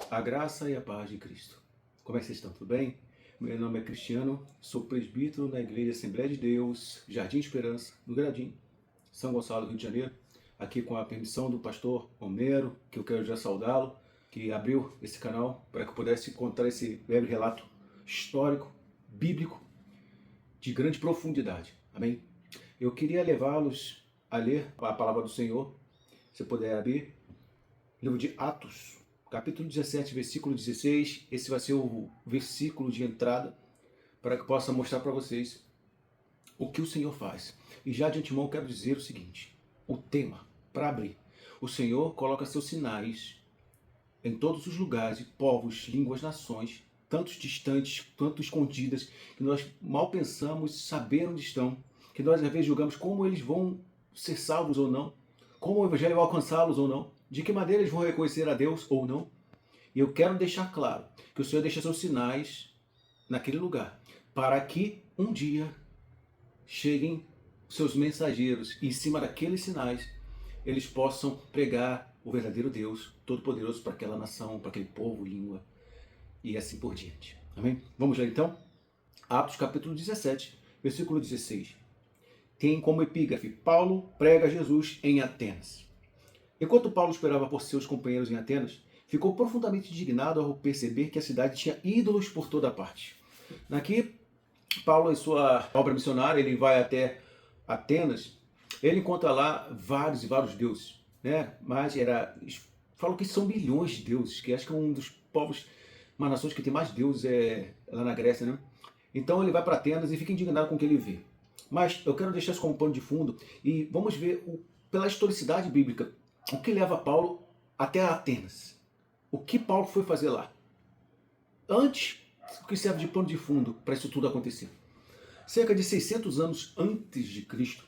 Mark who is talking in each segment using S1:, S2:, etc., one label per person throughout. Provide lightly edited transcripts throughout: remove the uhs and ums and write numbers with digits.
S1: A graça e a paz de Cristo. Como é que vocês estão? Tudo bem? Meu nome é Cristiano, sou presbítero na Igreja Assembleia de Deus, Jardim Esperança, no Gradim, São Gonçalo, Rio de Janeiro. Aqui com a permissão do pastor Homero, que eu quero já saudá-lo, que abriu esse canal para que eu pudesse contar esse breve relato histórico, bíblico, de grande profundidade. Amém? Eu queria levá-los a ler a palavra do Senhor, se puder abrir, livro de Atos, capítulo 17, versículo 16. Esse vai ser o versículo de entrada para que eu possa mostrar para vocês o que o Senhor faz. E já de antemão quero dizer o seguinte, o tema, para abrir. O Senhor coloca seus sinais em todos os lugares, povos, línguas, nações, tantos distantes, tanto escondidas, que nós mal pensamos saber onde estão, que nós às vezes julgamos como eles vão ser salvos ou não, como o Evangelho vai alcançá-los ou não, de que maneira eles vão reconhecer a Deus ou não. E eu quero deixar claro que o Senhor deixa seus sinais naquele lugar, para que um dia cheguem seus mensageiros e em cima daqueles sinais eles possam pregar o verdadeiro Deus Todo-Poderoso para aquela nação, para aquele povo, língua e assim por diante. Amém? Vamos lá então? Atos capítulo 17, versículo 16. Tem como epígrafe: Paulo prega Jesus em Atenas. Enquanto Paulo esperava por seus companheiros em Atenas, ficou profundamente indignado ao perceber que a cidade tinha ídolos por toda parte. Aqui, Paulo, em sua obra missionária, ele vai até Atenas, ele encontra lá vários e vários deuses, né? Mas falam que são milhões de deuses, que acho que é um dos povos, uma nações que tem mais deuses lá na Grécia, né? Então ele vai para Atenas e fica indignado com o que ele vê. Mas eu quero deixar isso como pano de fundo e vamos ver pela historicidade bíblica o que leva Paulo até Atenas. O que Paulo foi fazer lá? Antes, o que serve de pano de fundo para isso tudo acontecer? Cerca de 600 anos antes de Cristo,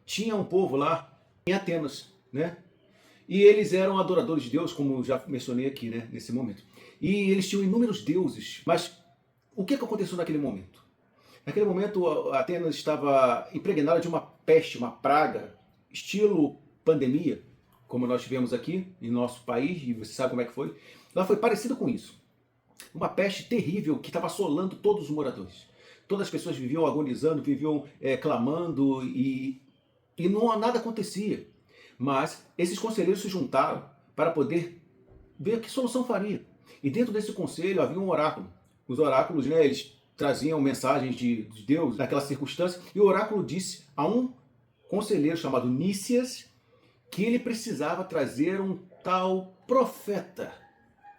S1: tinha um povo lá em Atenas, né? E eles eram adoradores de Deus, como já mencionei aqui, né, nesse momento. E eles tinham inúmeros deuses. Mas o que aconteceu naquele momento? Naquele momento, Atenas estava impregnada de uma peste, uma praga, estilo pandemia, como nós tivemos aqui em nosso país, e você sabe como é que foi. Lá foi parecido com isso. Uma peste terrível que estava assolando todos os moradores. Todas as pessoas viviam agonizando, viviam clamando e não, nada acontecia. Mas esses conselheiros se juntaram para poder ver que solução faria. E dentro desse conselho havia um oráculo. Os oráculos, né, eles traziam mensagens de Deus naquela circunstância. E o oráculo disse a um conselheiro chamado Nícias que ele precisava trazer um tal profeta,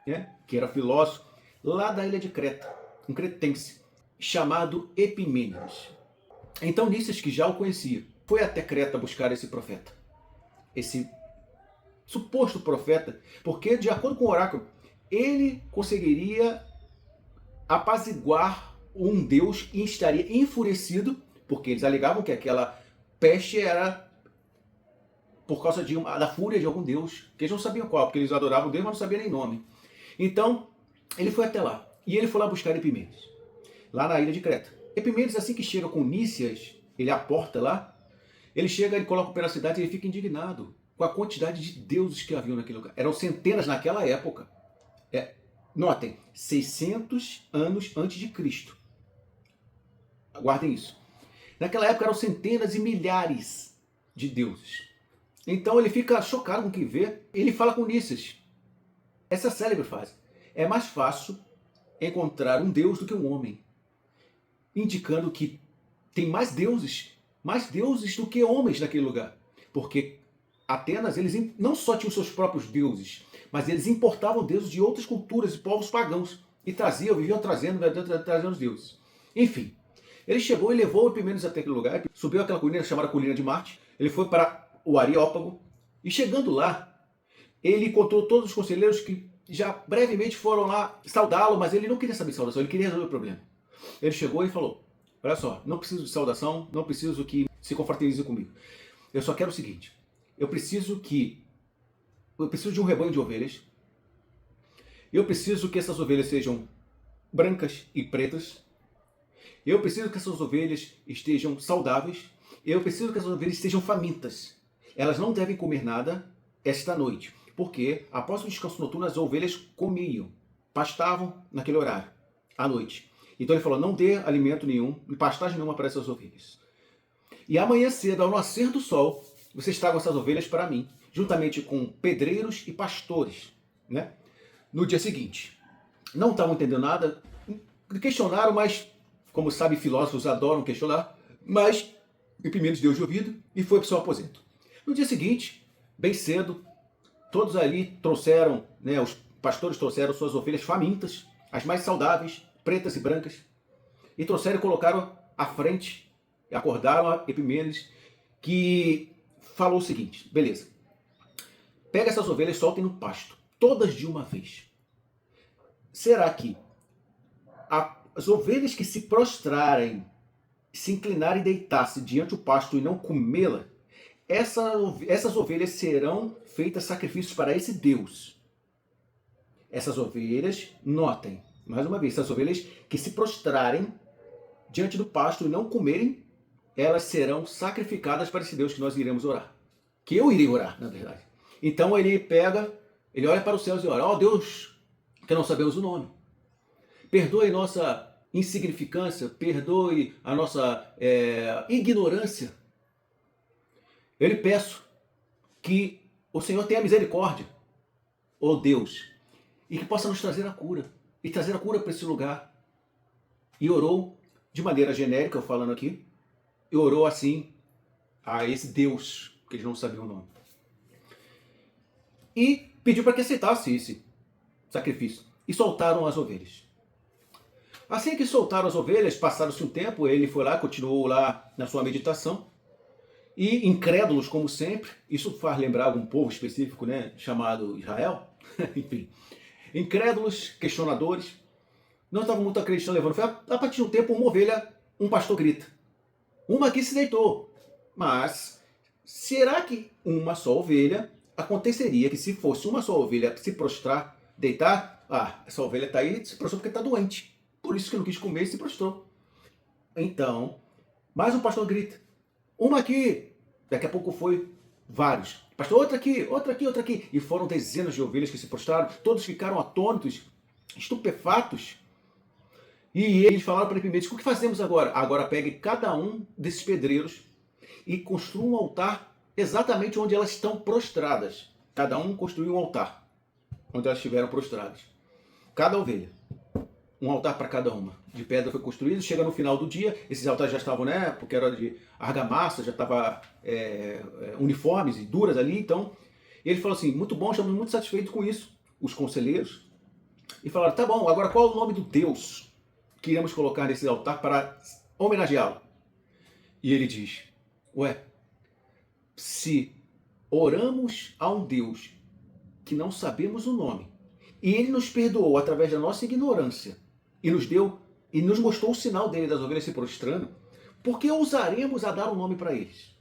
S1: né, que era filósofo, lá da ilha de Creta, um cretense, chamado Epimênides. Então Nícias, que já o conhecia, foi até Creta buscar esse profeta, esse suposto profeta, porque, de acordo com o oráculo, ele conseguiria apaziguar um deus e estaria enfurecido, porque eles alegavam que aquela peste era por causa da fúria de algum deus, que eles não sabiam qual, porque eles adoravam Deus, mas não sabiam nem nome. Então, ele foi até lá, e ele foi lá buscar Epimênides, lá na ilha de Creta. Epimênides, assim que chega com Nícias, ele aporta lá, ele chega, ele coloca o pé na cidade e ele fica indignado com a quantidade de deuses que haviam naquele lugar. Eram centenas naquela época. Notem, 600 anos antes de Cristo. Aguardem isso. Naquela época eram centenas e milhares de deuses. Então ele fica chocado com o que vê. Ele fala com Nícias. Essa célebre frase: é mais fácil encontrar um deus do que um homem. Indicando que tem mais deuses do que homens naquele lugar. Porque Atenas, eles não só tinham seus próprios deuses, mas eles importavam deuses de outras culturas e povos pagãos. E viviam trazendo os deuses. Enfim, ele chegou e levou Epimênides até aquele lugar, subiu aquela colina chamada Colina de Marte, ele foi para o Areópago, e chegando lá, ele encontrou todos os conselheiros que já brevemente foram lá saudá-lo, mas ele não queria saber de saudação, ele queria resolver o problema. Ele chegou e falou: olha só, não preciso de saudação, não preciso que se confraternize comigo. Eu só quero o seguinte, eu preciso de um rebanho de ovelhas, eu preciso que essas ovelhas sejam brancas e pretas, eu preciso que essas ovelhas estejam saudáveis, eu preciso que essas ovelhas estejam famintas. Elas não devem comer nada esta noite, Porque após o descanso noturno as ovelhas comiam, pastavam naquele horário, à noite. Então ele falou, não dê alimento nenhum, pastagem nenhuma para essas ovelhas. E amanhã cedo, ao nascer do sol, vocês tragam essas ovelhas para mim, juntamente com pedreiros e pastores. Né? No dia seguinte, não estavam entendendo nada, questionaram, mas, como sabe, filósofos adoram questionar, mas Epimenes deu de ouvido e foi para o seu aposento. No dia seguinte, bem cedo, todos ali trouxeram, né, os pastores trouxeram suas ovelhas famintas, as mais saudáveis, pretas e brancas, e trouxeram e colocaram à frente, e acordaram a Epimenes, que falou o seguinte, beleza, pega essas ovelhas e soltem no pasto, todas de uma vez. Será que as ovelhas que se prostrarem, se inclinarem e deitar-se diante do pasto e não comê-la, essas ovelhas serão feitas sacrifícios para esse Deus. Essas ovelhas, notem, mais uma vez, essas ovelhas que se prostrarem diante do pasto e não comerem, elas serão sacrificadas para esse Deus que nós iremos orar. Que eu irei orar, na verdade. Então ele olha para os céus e ora, ó Deus, que não sabemos o nome. Perdoe nossa insignificância, perdoe a nossa ignorância. Eu lhe peço que o Senhor tenha misericórdia, ó Deus, e que possa nos trazer a cura, e trazer a cura para esse lugar. E orou de maneira genérica, eu falando aqui, e orou assim a esse Deus, que eles não sabiam o nome. E pediu para que aceitasse esse sacrifício. E soltaram as ovelhas. Assim que soltaram as ovelhas, passaram-se um tempo, ele foi lá, continuou lá na sua meditação, e incrédulos como sempre, isso faz lembrar algum povo específico, né, chamado Israel, enfim, incrédulos, questionadores, não estavam muito acreditando, levando fé. A partir de um tempo, uma ovelha, um pastor grita, uma aqui se deitou, mas será que uma só ovelha, aconteceria que se fosse uma só ovelha se prostrar, deitar, essa ovelha está aí, se prostrou porque está doente. Por isso que não quis comer e se prostrou. Então, mais um pastor grita. Uma aqui. Daqui a pouco foi vários. Pastor, outra aqui, outra aqui, outra aqui. E foram dezenas de ovelhas que se prostraram. Todos ficaram atônitos, estupefatos. E eles falaram para Epimenes, o que fazemos agora? Agora pegue cada um desses pedreiros e construa um altar exatamente onde elas estão prostradas. Cada um construiu um altar onde elas estiveram prostradas. Cada ovelha. Um altar para cada uma. De pedra foi construído. Chega no final do dia, esses altares já estavam, né? Porque era de argamassa, já estava uniformes e duras ali. Então, ele falou assim, muito bom, estamos muito satisfeitos com isso. Os conselheiros. E falaram, tá bom, agora qual é o nome do Deus que iremos colocar nesse altar para homenageá-lo? E ele diz, se oramos a um Deus que não sabemos o nome, e ele nos perdoou através da nossa ignorância, e nos mostrou o sinal dele das ovelhas se prostrando, por que ousaremos a dar um nome para eles?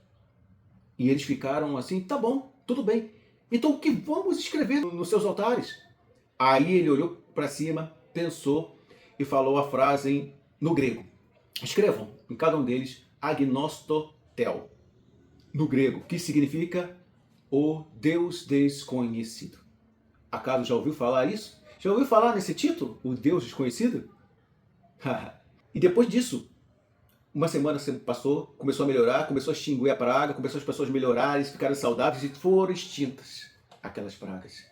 S1: E eles ficaram assim, tá bom, tudo bem. Então o que vamos escrever nos seus altares? Aí ele olhou para cima, pensou e falou a frase no grego. Escrevam em cada um deles agnostotel, no grego, que significa o Deus desconhecido. Acaso já ouviu falar isso? Já ouviu falar nesse título? O Deus desconhecido? E depois disso, uma semana passou, começou a melhorar, começou a extinguir a praga, começou as pessoas melhorarem, ficaram saudáveis e foram extintas aquelas pragas.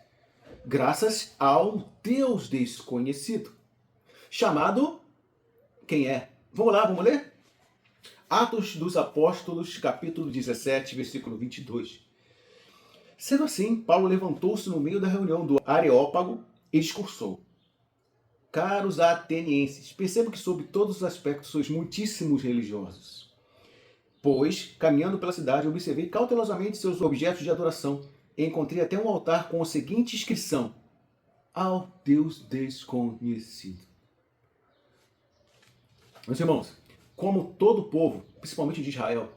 S1: Graças ao Deus desconhecido. Chamado, quem é? Vamos lá, vamos ler? Atos dos Apóstolos, capítulo 17, versículo 22. Sendo assim, Paulo levantou-se no meio da reunião do Areópago e discursou. Caros atenienses, percebo que sob todos os aspectos sois muitíssimos religiosos. Pois, caminhando pela cidade, observei cautelosamente seus objetos de adoração e encontrei até um altar com a seguinte inscrição: ao Deus desconhecido. Meus irmãos, como todo povo, principalmente de Israel,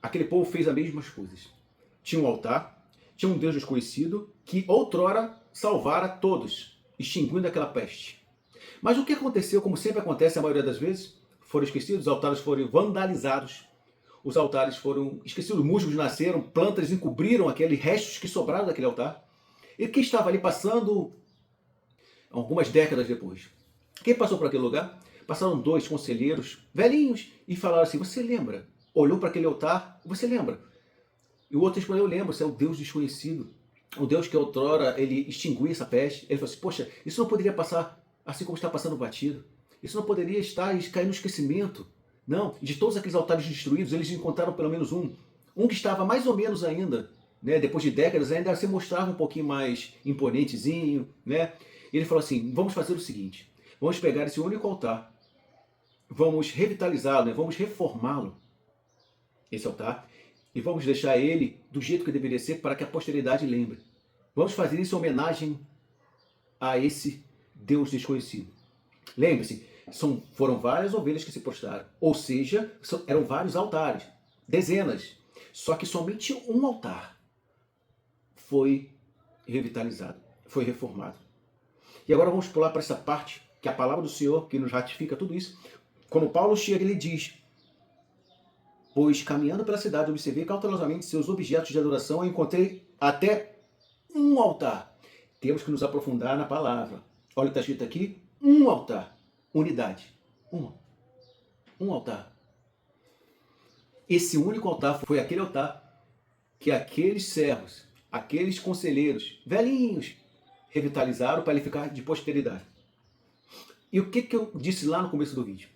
S1: aquele povo fez as mesmas coisas. Tinha um altar, tinha um Deus desconhecido que outrora salvara todos, extinguindo aquela peste. Mas o que aconteceu, como sempre acontece a maioria das vezes? Foram esquecidos, os altares foram vandalizados, os altares foram esquecidos, musgos nasceram, plantas encobriram aqueles restos que sobraram daquele altar. E quem estava ali passando algumas décadas depois? Quem passou por aquele lugar? Passaram dois conselheiros velhinhos e falaram assim: você lembra? Olhou para aquele altar, você lembra? E o outro respondeu: eu lembro, você é o Deus desconhecido. O Deus que outrora ele extinguiu essa peste. Ele falou assim: poxa, isso não poderia passar assim como está passando batido. Isso não poderia estar e cair no esquecimento. Não, de todos aqueles altares destruídos, eles encontraram pelo menos um. Um que estava mais ou menos ainda, né, depois de décadas, ainda se mostrava um pouquinho mais imponentezinho. Né? E ele falou assim: vamos fazer o seguinte, vamos pegar esse único altar, vamos revitalizá-lo, né, vamos reformá-lo, esse altar, e vamos deixar ele do jeito que deveria ser para que a posteridade lembre. Vamos fazer isso em homenagem a esse Deus desconhecido. Lembre-se, foram várias ovelhas que se prostraram. Ou seja, eram vários altares, dezenas. Só que somente um altar foi revitalizado, foi reformado. E agora vamos pular para essa parte, que é a palavra do Senhor, que nos ratifica tudo isso. Quando Paulo chega, ele diz: pois caminhando pela cidade, observei cautelosamente seus objetos de adoração e encontrei até um altar. Temos que nos aprofundar na palavra. Olha o que está escrito aqui: um altar. Unidade. Um altar. Esse único altar foi aquele altar que aqueles servos, aqueles conselheiros, velhinhos, revitalizaram para ele ficar de posteridade. E o que eu disse lá no começo do vídeo?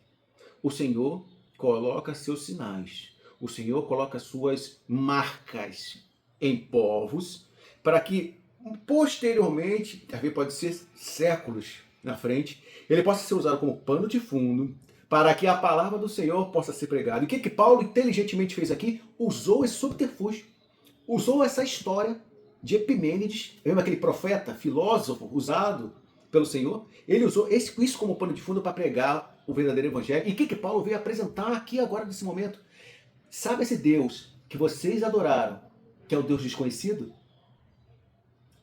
S1: O Senhor coloca seus sinais. O Senhor coloca suas marcas em povos para que posteriormente, às vezes pode ser séculos na frente, ele possa ser usado como pano de fundo para que a palavra do Senhor possa ser pregada. E o que Paulo inteligentemente fez aqui? Usou esse subterfúgio, usou essa história de Epimênides, lembra aquele profeta, filósofo usado pelo Senhor? Ele usou isso como pano de fundo para pregar o verdadeiro evangelho. E o que Paulo veio apresentar aqui agora nesse momento? Sabe esse Deus que vocês adoraram, que é o Deus desconhecido?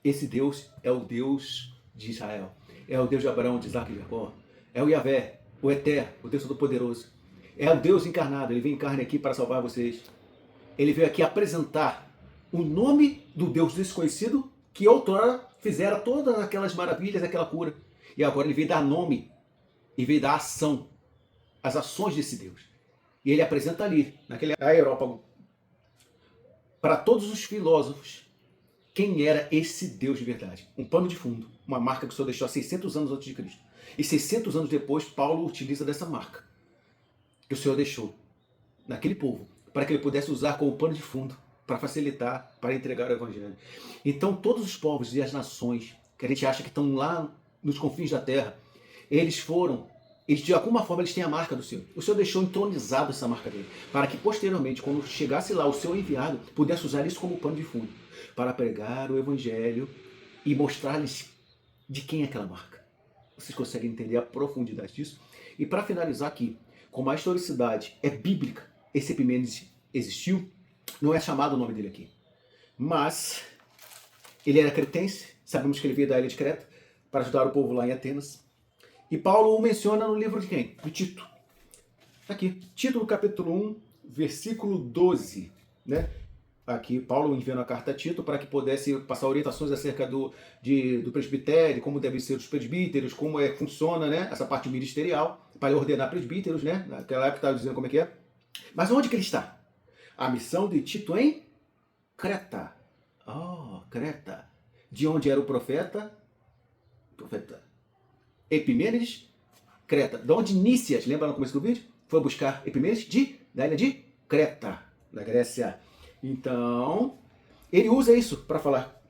S1: Esse Deus é o Deus de Israel. É o Deus de Abraão, de Isaac e de Jacó. É o Yahvé, o Eterno, o Deus Todo-Poderoso. É o Deus encarnado. Ele veio em carne aqui para salvar vocês. Ele veio aqui apresentar o nome do Deus desconhecido que outrora fizera todas aquelas maravilhas, aquela cura. E agora ele veio dar nome e veio dar ação, as ações desse Deus. E ele apresenta ali, naquele aerópago, para todos os filósofos, quem era esse Deus de verdade. Um pano de fundo, uma marca que o Senhor deixou há 600 anos antes de Cristo. E 600 anos depois, Paulo utiliza dessa marca que o Senhor deixou naquele povo, para que ele pudesse usar como pano de fundo, para facilitar, para entregar o Evangelho. Então, todos os povos e as nações que a gente acha que estão lá nos confins da terra, eles de alguma forma, eles têm a marca do Senhor. O Senhor deixou entronizado essa marca dele, para que posteriormente, quando chegasse lá o seu enviado, pudesse usar isso como pano de fundo, para pregar o Evangelho e mostrar-lhes de quem é aquela marca. Vocês conseguem entender a profundidade disso? E para finalizar aqui, como a historicidade é bíblica, esse Epimênides existiu, não é chamado o nome dele aqui. Mas ele era cretense, sabemos que ele veio da ilha de Creta para ajudar o povo lá em Atenas. E Paulo o menciona no livro de quem? De Tito. Aqui, Tito no capítulo 1, versículo 12. Né? Aqui, Paulo enviando a carta a Tito para que pudesse passar orientações acerca do presbitério, como devem ser os presbíteros, como funciona, né, essa parte ministerial, para ele ordenar presbíteros, né? Naquela época estava dizendo como é que é. Mas onde que ele está? A missão de Tito em Creta. Creta. De onde era o profeta? Profeta Epimênides, Creta. De onde Nícias, lembra no começo do vídeo? Foi buscar Epimênides da ilha de Creta, na Grécia. Então, ele usa isso para falar.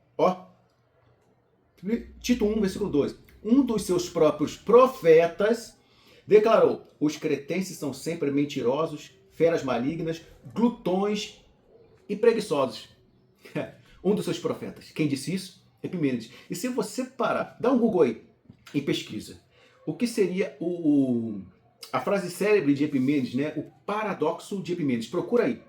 S1: Tito 1, versículo 12. Um dos seus próprios profetas declarou: os cretenses são sempre mentirosos, feras malignas, glutões e preguiçosos. Um dos seus profetas. Quem disse isso? Epimênides. E se você parar, dá um Google aí e pesquisa. O que seria a frase célebre de Epimênides, né? O paradoxo de Epimênides. Procura aí.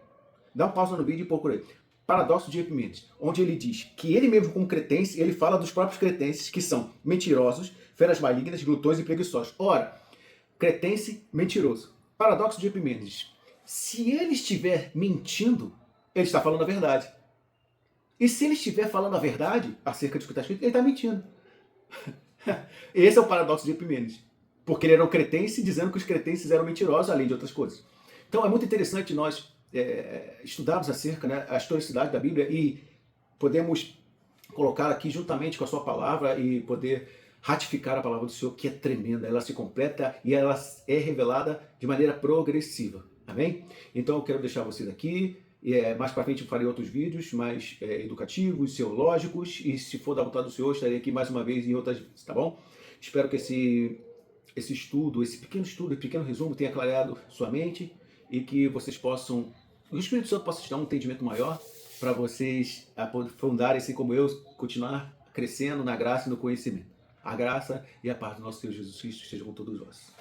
S1: Dá uma pausa no vídeo e procura aí. Paradoxo de Epimênides. Onde ele diz que ele mesmo como cretense, ele fala dos próprios cretenses que são mentirosos, feras malignas, glutões e preguiçosos. Ora, cretense, mentiroso. Paradoxo de Epimênides. Se ele estiver mentindo, ele está falando a verdade. E se ele estiver falando a verdade acerca do que está escrito, ele está mentindo. Esse é o paradoxo de Epimênides. Porque ele era um cretense dizendo que os cretenses eram mentirosos, além de outras coisas. Então é muito interessante nós estudarmos acerca, né, a historicidade da Bíblia e podemos colocar aqui juntamente com a sua palavra e poder ratificar a palavra do Senhor, que é tremenda. Ela se completa e ela é revelada de maneira progressiva. Amém? Então eu quero deixar vocês aqui. Mais para frente eu farei outros vídeos mais educativos, teológicos, e se for da vontade do Senhor, estarei aqui mais uma vez em outras vezes, tá bom? Espero que esse estudo, esse pequeno resumo tenha clareado sua mente e que vocês possam, o Espírito Santo possa te dar um entendimento maior para vocês aprofundarem, assim como eu, continuar crescendo na graça e no conhecimento. A graça e a paz do nosso Senhor Jesus Cristo esteja com todos nós.